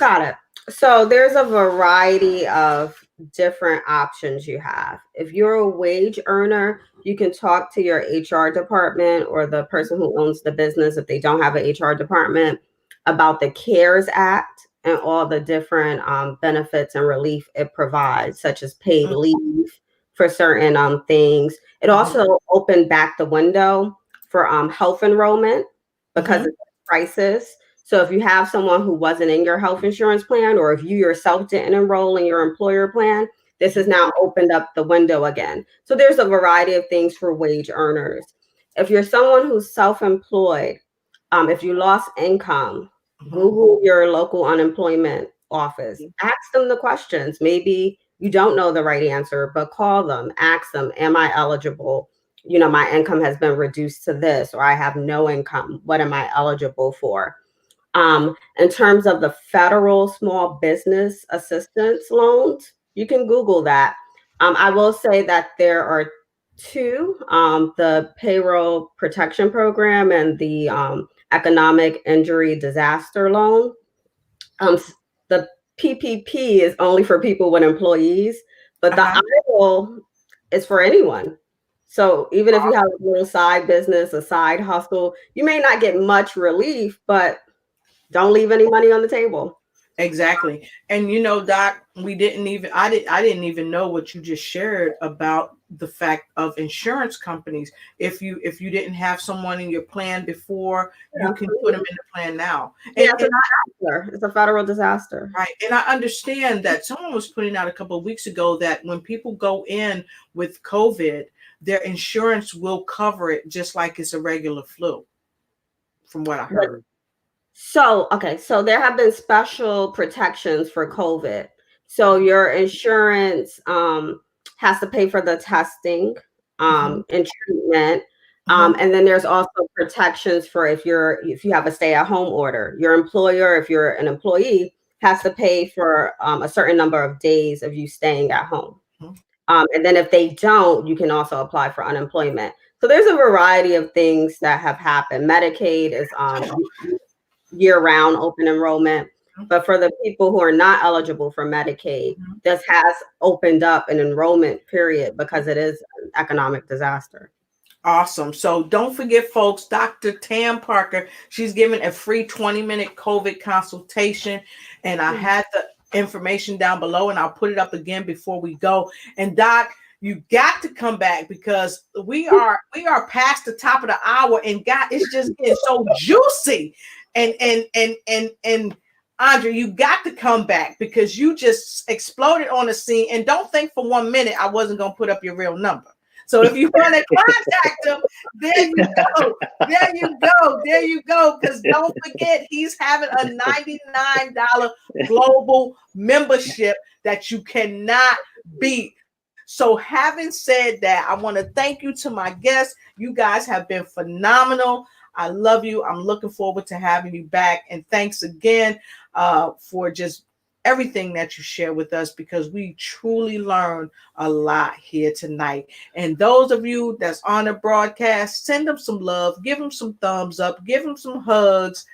Got it. So there's a variety of different options you have. If you're a wage earner, you can talk to your HR department or the person who owns the business, if they don't have an HR department, about the CARES Act and all the different benefits and relief it provides, such as paid leave for certain things. It also opened back the window for health enrollment because of the crisis. So if you have someone who wasn't in your health insurance plan, or if you yourself didn't enroll in your employer plan, this has now opened up the window again. So there's a variety of things for wage earners. If you're someone who's self-employed, if you lost income, Google your local unemployment office. Ask them the questions. Maybe you don't know the right answer, but call them, ask them, am I eligible? You know, my income has been reduced to this, or I have no income. What am I eligible for? In terms of the federal small business assistance loans, you can Google that. I will say that there are two, the payroll protection program and the economic injury disaster loan. The PPP is only for people with employees, but the EIDL is for anyone. So even if you have a little side business, a side hustle, you may not get much relief, but don't leave any money on the table. Exactly. And you know, Doc, I didn't even know what you just shared about the fact of insurance companies. If you didn't have someone in your plan before, you can put them in the plan now. Yeah, it's a disaster. It's a federal disaster. Right. And I understand that someone was putting out a couple of weeks ago that when people go in with COVID, their insurance will cover it just like it's a regular flu, from what I heard. So there have been special protections for COVID. So your insurance has to pay for the testing and treatment. And then there's also protections for if you have a stay-at-home order. Your employer, if you're an employee, has to pay for a certain number of days of you staying at home. And then if they don't, you can also apply for unemployment. So there's a variety of things that have happened. Medicaid is year-round open enrollment. But for the people who are not eligible for Medicaid, this has opened up an enrollment period because it is an economic disaster. Awesome. So don't forget, folks, Dr. Tam Parker, she's giving a free 20-minute COVID consultation. And I had the information down below, and I'll put it up again before we go. And Doc, you got to come back because we are past the top of the hour, and God, it's just getting so juicy. And Adra, you got to come back because you just exploded on the scene. And don't think for 1 minute I wasn't going to put up your real number. So if you want to contact him, there you go. There you go. There you go. Because don't forget, he's having a $99 global membership that you cannot beat. So having said that, I want to thank you to my guests. You guys have been phenomenal. I love you. I'm looking forward to having you back. And thanks again for just everything that you share with us, because we truly learned a lot here tonight. And those of you that's on the broadcast, send them some love, give them some thumbs up, give them some hugs,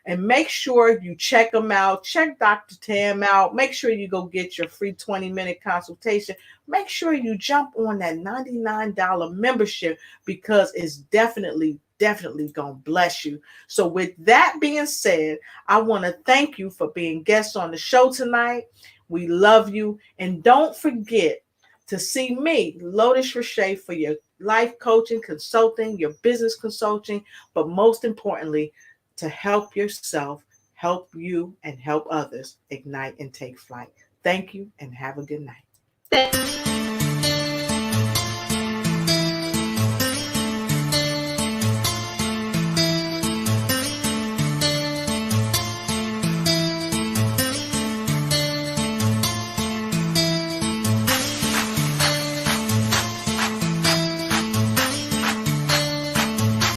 and make sure you check them out. Check Dr. Tam out. Make sure you go get your free 20-minute consultation. Make sure you jump on that $99 membership, because it's definitely going to bless you. So with that being said, I want to thank you for being guests on the show tonight. We love you. And don't forget to see me, Lotus Riche, for your life coaching, consulting, your business consulting, but most importantly, to help yourself, help you, and help others ignite and take flight. Thank you and have a good night.